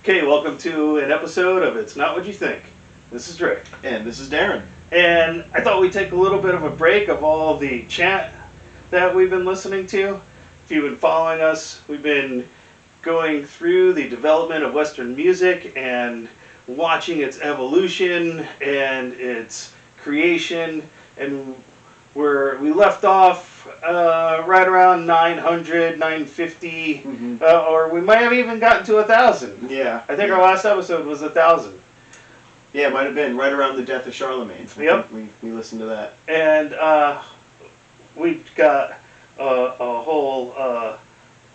Okay, welcome to an episode of It's Not What You Think. This is Rick. And this is Darren. And I thought we'd take a little bit of a break of all the chant that we've been listening to. If you've been following us, we've been going through the development of Western music and watching its evolution and its creation. And we left off right around 900, 950, or we might have even gotten to 1,000. Yeah. I think our last episode was 1,000. Yeah, it might have been right around the death of Charlemagne. Yep. We listened to that. And we've got a whole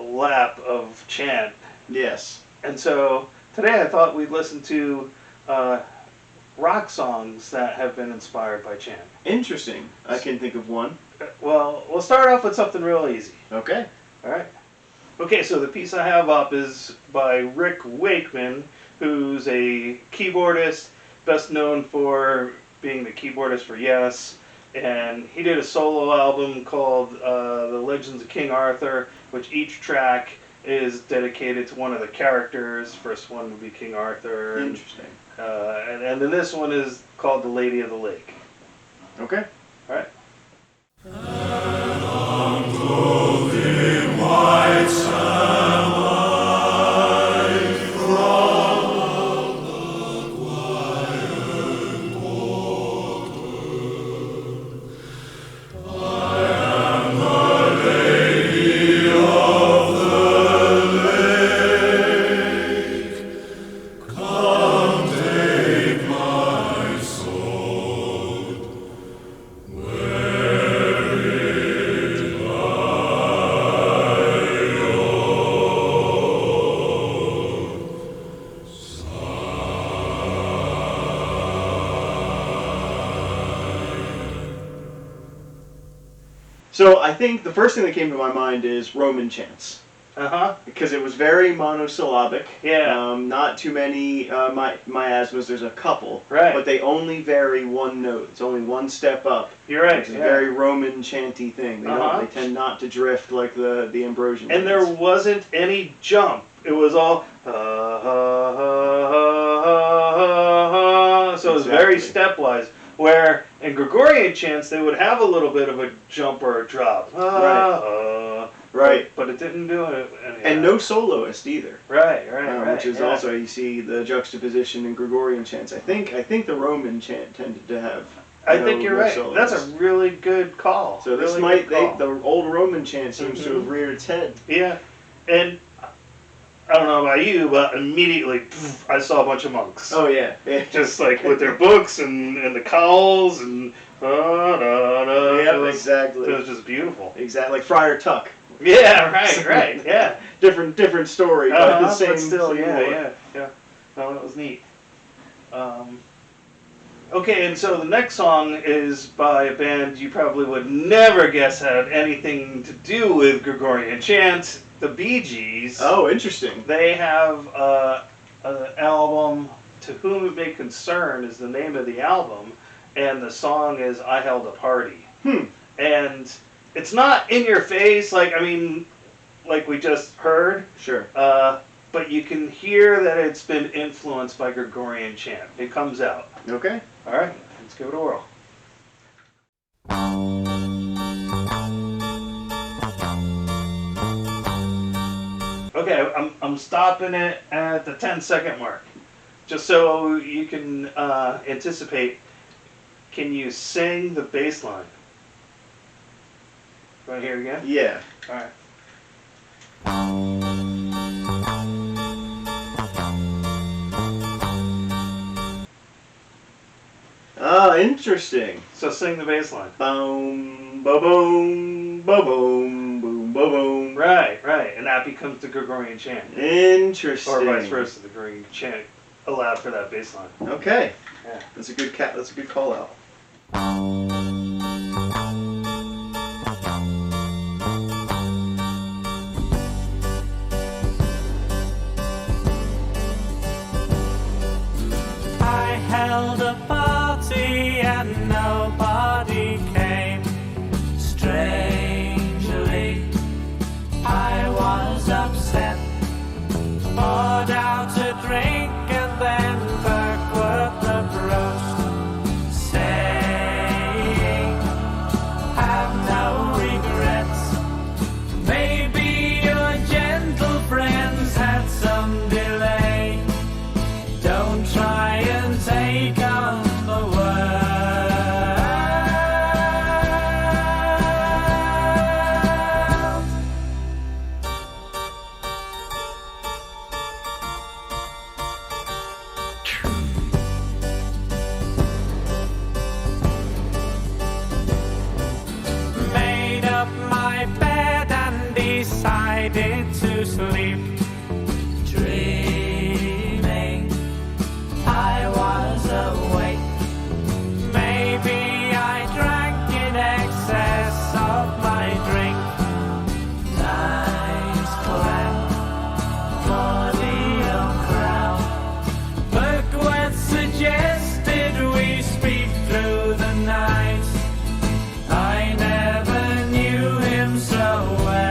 lap of chant. Yes. And so today I thought we'd listen to rock songs that have been inspired by chant. Interesting. I can think of one. Well, we'll start off with something real easy. Okay. All right. Okay, so the piece I have up is by Rick Wakeman, who's a keyboardist, best known for being the keyboardist for Yes. And he did a solo album called The Legends of King Arthur, which each track is dedicated to one of the characters. First one would be King Arthur. Interesting. And then this one is called The Lady of the Lake. Okay. All right. So I think the first thing that came to my mind is Roman chants. Because it was very monosyllabic. Yeah. Not too many miasmas. There's a couple. Right. But they only vary one note. It's only one step up. You're right. It's a very Roman chanty thing. They tend not to drift like the Ambrosian. And there wasn't any jump. It was all so it was very stepwise. Where in Gregorian chants they would have a little bit of a jump or a drop. Right. But it didn't do it. And no soloist either. Right. Which is also, you see the juxtaposition in Gregorian chants. I think the Roman chant tended to have. I think you're right. Soloists. That's a really good call. So this the old Roman chant seems to have reared its head. Yeah, and I don't know about you, but immediately I saw a bunch of monks. Oh yeah. Just like with their books and the cowls and yeah, exactly. It was just beautiful. Exactly, like Friar Tuck. Yeah, right, yeah. different story, but the same. But still, same yeah. No, that was neat. Okay, and so the next song is by a band you probably would never guess had anything to do with Gregorian chant, the Bee Gees. Oh, interesting. They have an album, To Whom It May Concern is the name of the album, and the song is I Held a Party. And it's not in your face, like we just heard. Sure. But you can hear that it's been influenced by Gregorian chant. It comes out. Okay. All right, let's give it a whirl. Okay, I'm stopping it at the 10-second mark, just so you can anticipate. Can you sing the bass line? You want to hear it again? Yeah. All right. Ah, interesting. So sing the bass line. Boom, ba boom, ba boom, boom, ba boom. Right, and that becomes the Gregorian chant. Interesting. Or vice versa, the Gregorian chant allowed for that bass line. Okay. Yeah. That's a good call out. I held a party and nobody came. Strangely, I was upset, poured out a drink. it to sleep. Dreaming I was awake. Maybe I drank in excess of my drink. Nice plan, cordial crowd. But Gwen suggested we speak through the night. I never knew him so well.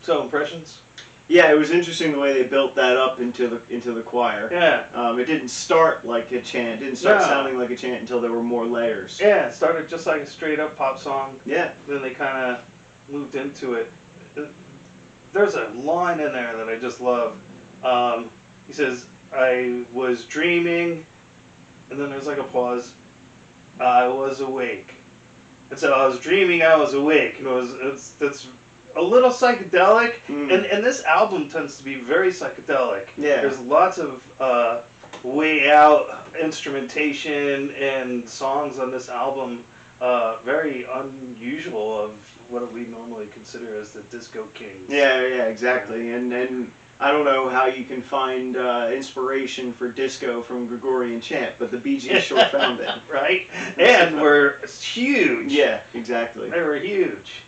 So impressions? Yeah, it was interesting the way they built that up into the choir. Yeah. It didn't start like a chant. It didn't start No. sounding like a chant until there were more layers. Yeah, it started just like a straight up pop song. Yeah. Then they kind of moved into it. There's a line in there that I just love. He says, I was dreaming, and then there's like a pause. I was awake. And so I was dreaming, I was awake. And that's a little psychedelic, and this album tends to be very psychedelic. Yeah. There's lots of way out instrumentation and songs on this album, very unusual of what we normally consider as the disco kings. Yeah, exactly. And I don't know how you can find inspiration for disco from Gregorian chant, but the Bee Gees sure found it. Right? And were huge. Yeah, exactly. They were huge.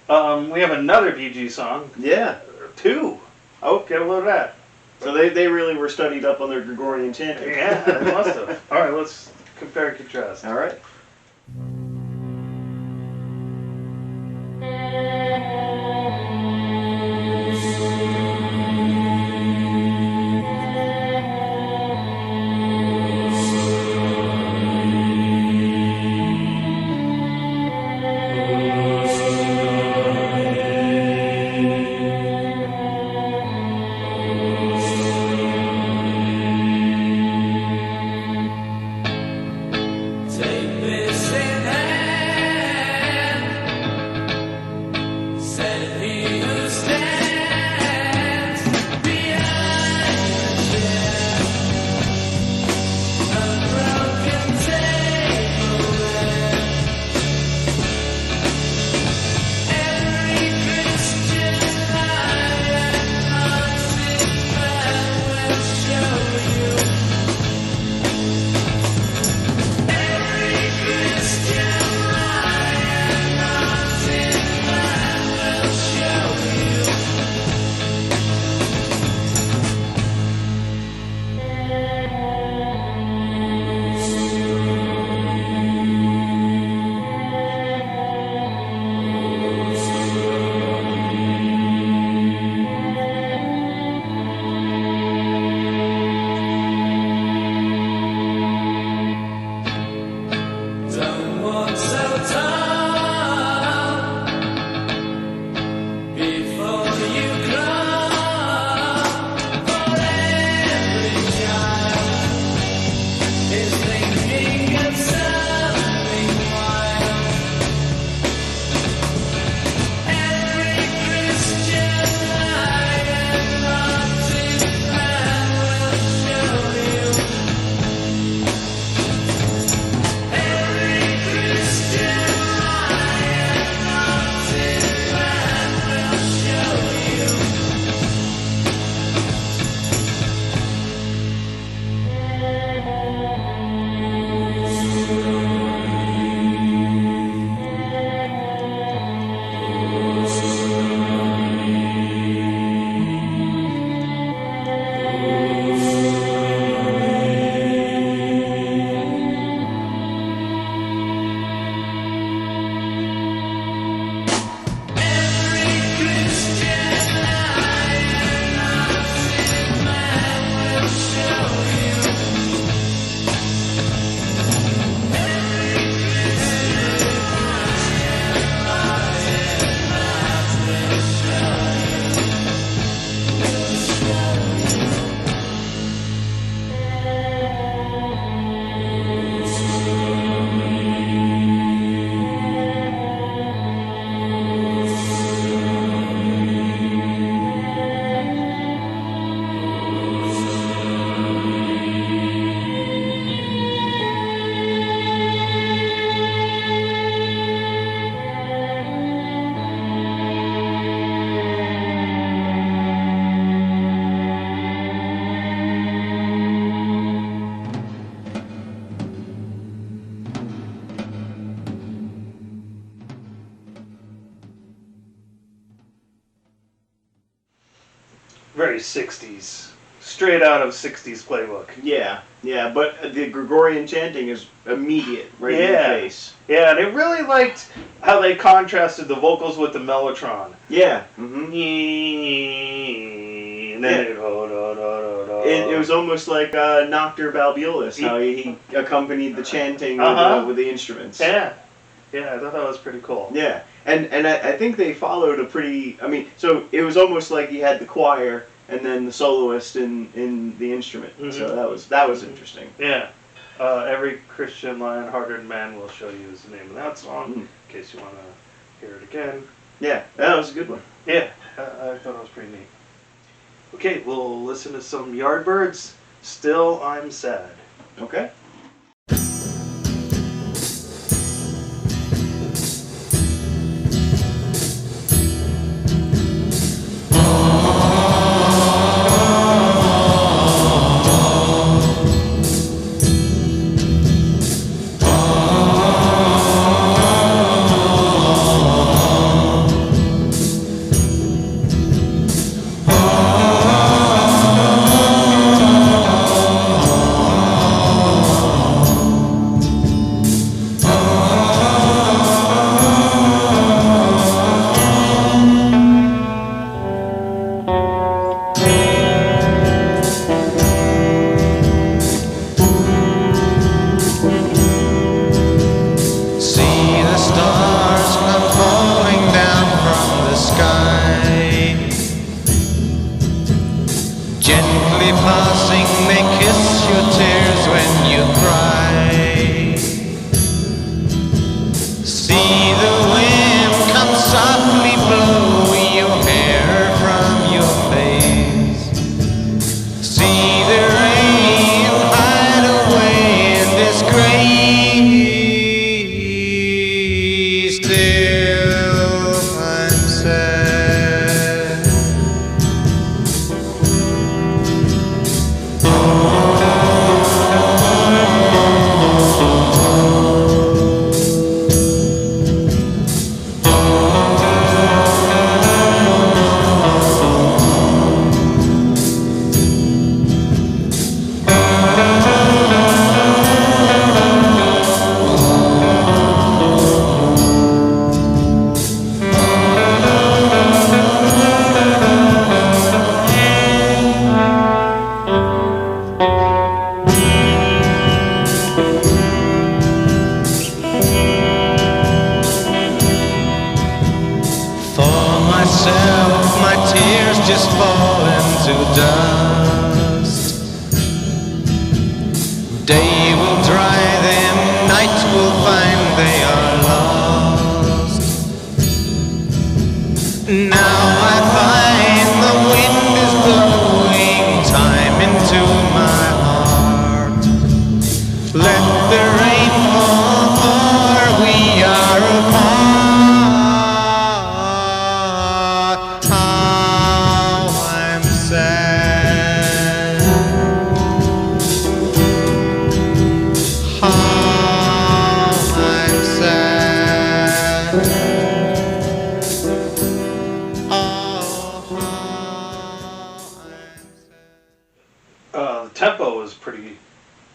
We have another Bee Gees song. Yeah. Two. Oh, Get a load of that. so they really were studied up on their Gregorian chanting. Yeah, they must have. All right, let's compare and contrast. All right. Take me very 60s, straight out of 60s playbook. Yeah, yeah, but the Gregorian chanting is immediate, right in the face. Yeah, and I really liked how they contrasted the vocals with the mellotron. Yeah. Mm-hmm. And then it was almost like Noctur Balbulus, how he accompanied the chanting with the instruments. Yeah. Yeah, I thought that was pretty cool. Yeah, and I think they followed a pretty, so it was almost like he had the choir and then the soloist in the instrument. Mm-hmm. So that was interesting. Yeah. Every Christian lion-hearted man will show you is the name of that song, in case you want to hear it again. Yeah, that was a good one. Yeah, I thought it was pretty neat. Okay, we'll listen to some Yardbirds. Still, I'm sad. Okay. Gently passing, they kiss your tears when you cry. See the wind come softly blow your hair from your face. See the rain hide away in this gray. Still I'm sad. My tears just fall into dust. Day will dry them, night will find they are lost. Now I find the wind is blowing time into my heart. Let the rain fall, for we are apart. The tempo was pretty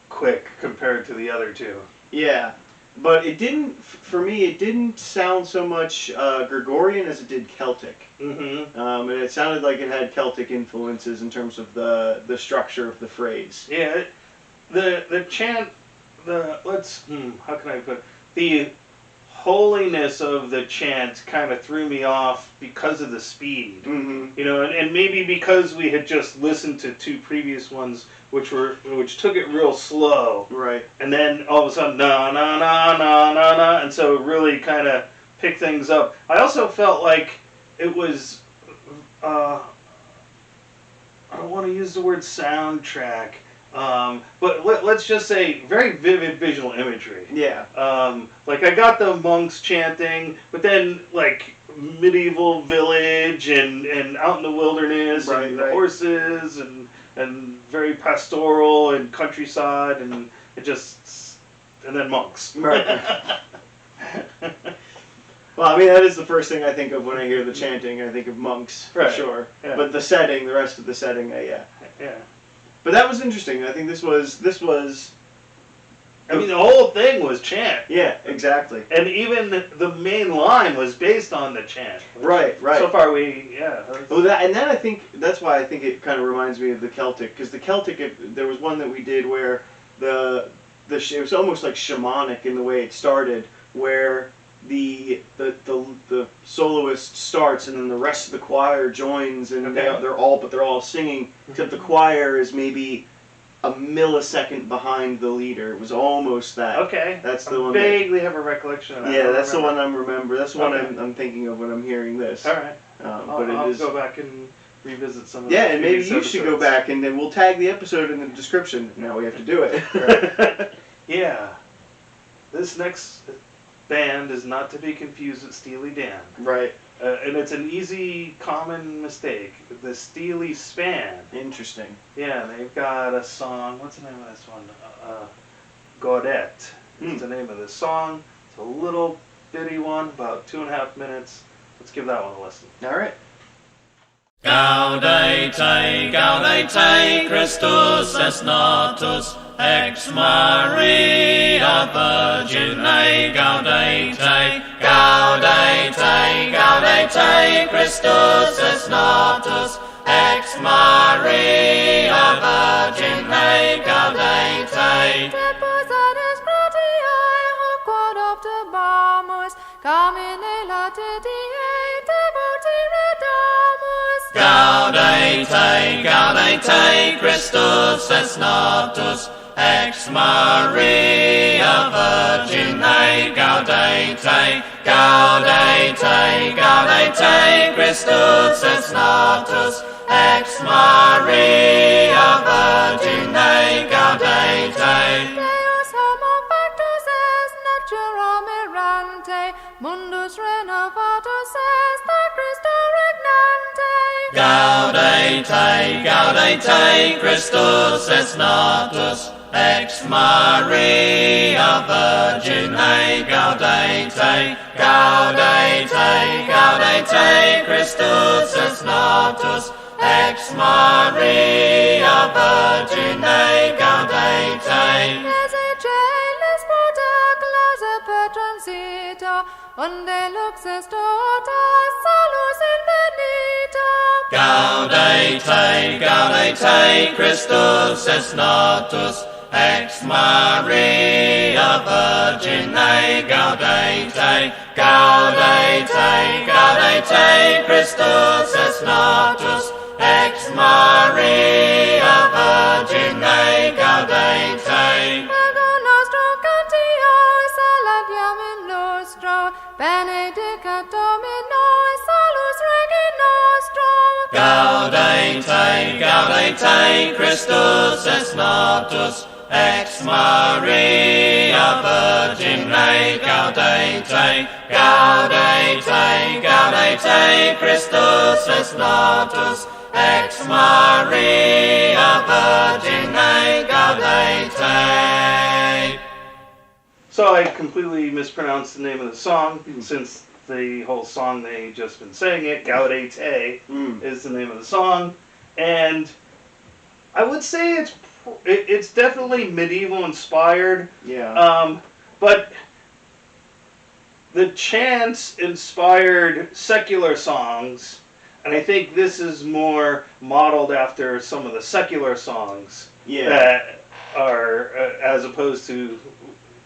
quick compared to the other two. Yeah, but it didn't, for me, it didn't sound so much Gregorian as it did Celtic. Mm-hmm. And it sounded like it had Celtic influences in terms of the structure of the phrase. Yeah, the chant, how can I put it? The holiness of the chant kind of threw me off because of the speed. Mm-hmm. You know, and maybe because we had just listened to two previous ones which took it real slow. Right. And then all of a sudden na na na na na na, and so it really kind of picked things up. I also felt like it was I don't want to use the word soundtrack. But let's just say very vivid visual imagery. Yeah. Like I got the monks chanting, but then like medieval village and out in the wilderness and the horses and very pastoral and countryside and then monks. Right. Well, I mean, that is the first thing I think of when I hear the chanting. I think of monks, for Right. sure. Yeah. But the setting, the rest of the setting, yeah. Yeah. But that was interesting. I think this was. I mean, the whole thing was chant. Yeah, exactly. And even the main line was based on the chant. Right. So far, Well, And then I think that's why I think it kind of reminds me of the Celtic, because the Celtic, there was one that we did where it was almost like shamanic in the way it started, where the soloist starts and then the rest of the choir joins and Okay. they're all singing, except the choir is maybe a millisecond behind the leader. It was almost that. Okay. That's the I one. vaguely have a recollection of that. Yeah, that's the one I'm remember. That's the one Okay. I'm thinking of when I'm hearing this. All right. But I'll it is. go back and revisit some of Yeah, the and maybe previous you should go episodes. back and then we'll tag the episode in the description. Now we have to do it. Yeah. This next band is not to be confused with Steely Dan. Right. And it's an easy, common mistake. The Steely Span. Interesting. Yeah, they've got a song. What's the name of this one? Godette is the name of this song. It's a little bitty one, about 2.5 minutes. Let's give that one a listen. All right. Gaudete, Christus est natus, ex Maria Virgine, gaudete, Christus est natus, ex Maria Virgine, gaudete. Deposatis gratiae hoc quod optimamus, Carmine latitiae devoti redamus. Gaudete, Christus est natus, ex Maria Virgine, gaudete, Christus est natus, ex Maria Virgine, gaudete. Deus homo factus est natura mirante, mundus renovatus est a Christo regnante. Gaudete, Christus est natus, ex Maria Virgine, gaudete, Christus est natus, ex Maria Virgine, gaudete. Ezechelis potaclas petrum sita, unde luxus tota salus invenita. Gaudete, Christus est natus, ex Maria Virgine, gaudete, Christus est natus, ex Maria Virgine, gaudete. Ego nostro cantiae saladiam in nostro, benedicat Domino salus Regi nostro. Gaudete, Christus est natus, ex Maria Virgine, gaudete, Christus est natus, ex Maria Virgine, gaudete. So I completely mispronounced the name of the song, since the whole song they just been saying it, Gaudete, is the name of the song. And I would say it's definitely medieval inspired. Yeah. But the chants inspired secular songs, and I think this is more modeled after some of the secular songs Yeah. that are as opposed to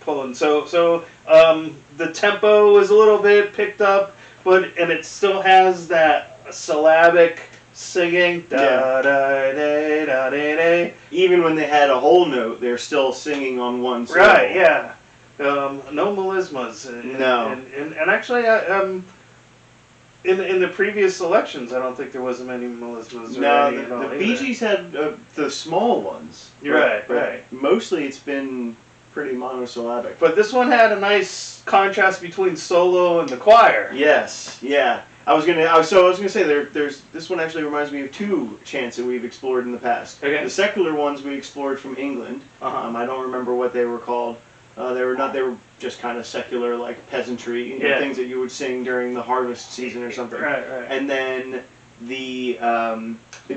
Poland. So the tempo is a little bit picked up, and it still has that syllabic singing. Da da da da da da. Even when they had a whole note, they're still singing on one syllable. Right, yeah. No melismas. No. And actually, in the previous elections, I don't think there was many melismas. Or No, any at all the either. Bee Gees had the small ones. You're right, but right. Mostly it's been pretty monosyllabic. But this one had a nice contrast between solo and the choir. Yes, yeah. I was gonna say there's this one actually reminds me of two chants that we've explored in the past. Okay. The secular ones we explored from England. Uh-huh. I don't remember what they were called. They were just kind of secular, like peasantry, you know, Yeah. things that you would sing during the harvest season or something. Right. And then the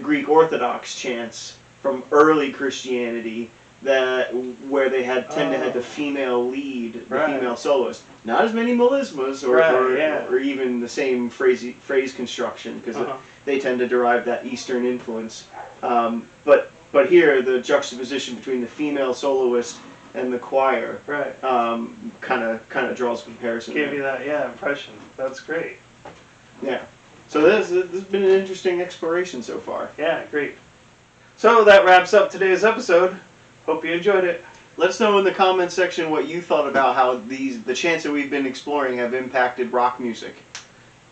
Greek Orthodox chants from early Christianity where they tend to have the female lead, the Right. female soloist. Not as many melismas or even the same phrase construction, because they tend to derive that Eastern influence. But here the juxtaposition between the female soloist and the choir kind of draws comparison. Give you that impression. That's great. Yeah. So this has been an interesting exploration so far. Yeah, great. So that wraps up today's episode. Hope you enjoyed it. Let us know in the comments section what you thought about how the chants that we've been exploring have impacted rock music.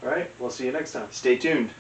All right, we'll see you next time. Stay tuned.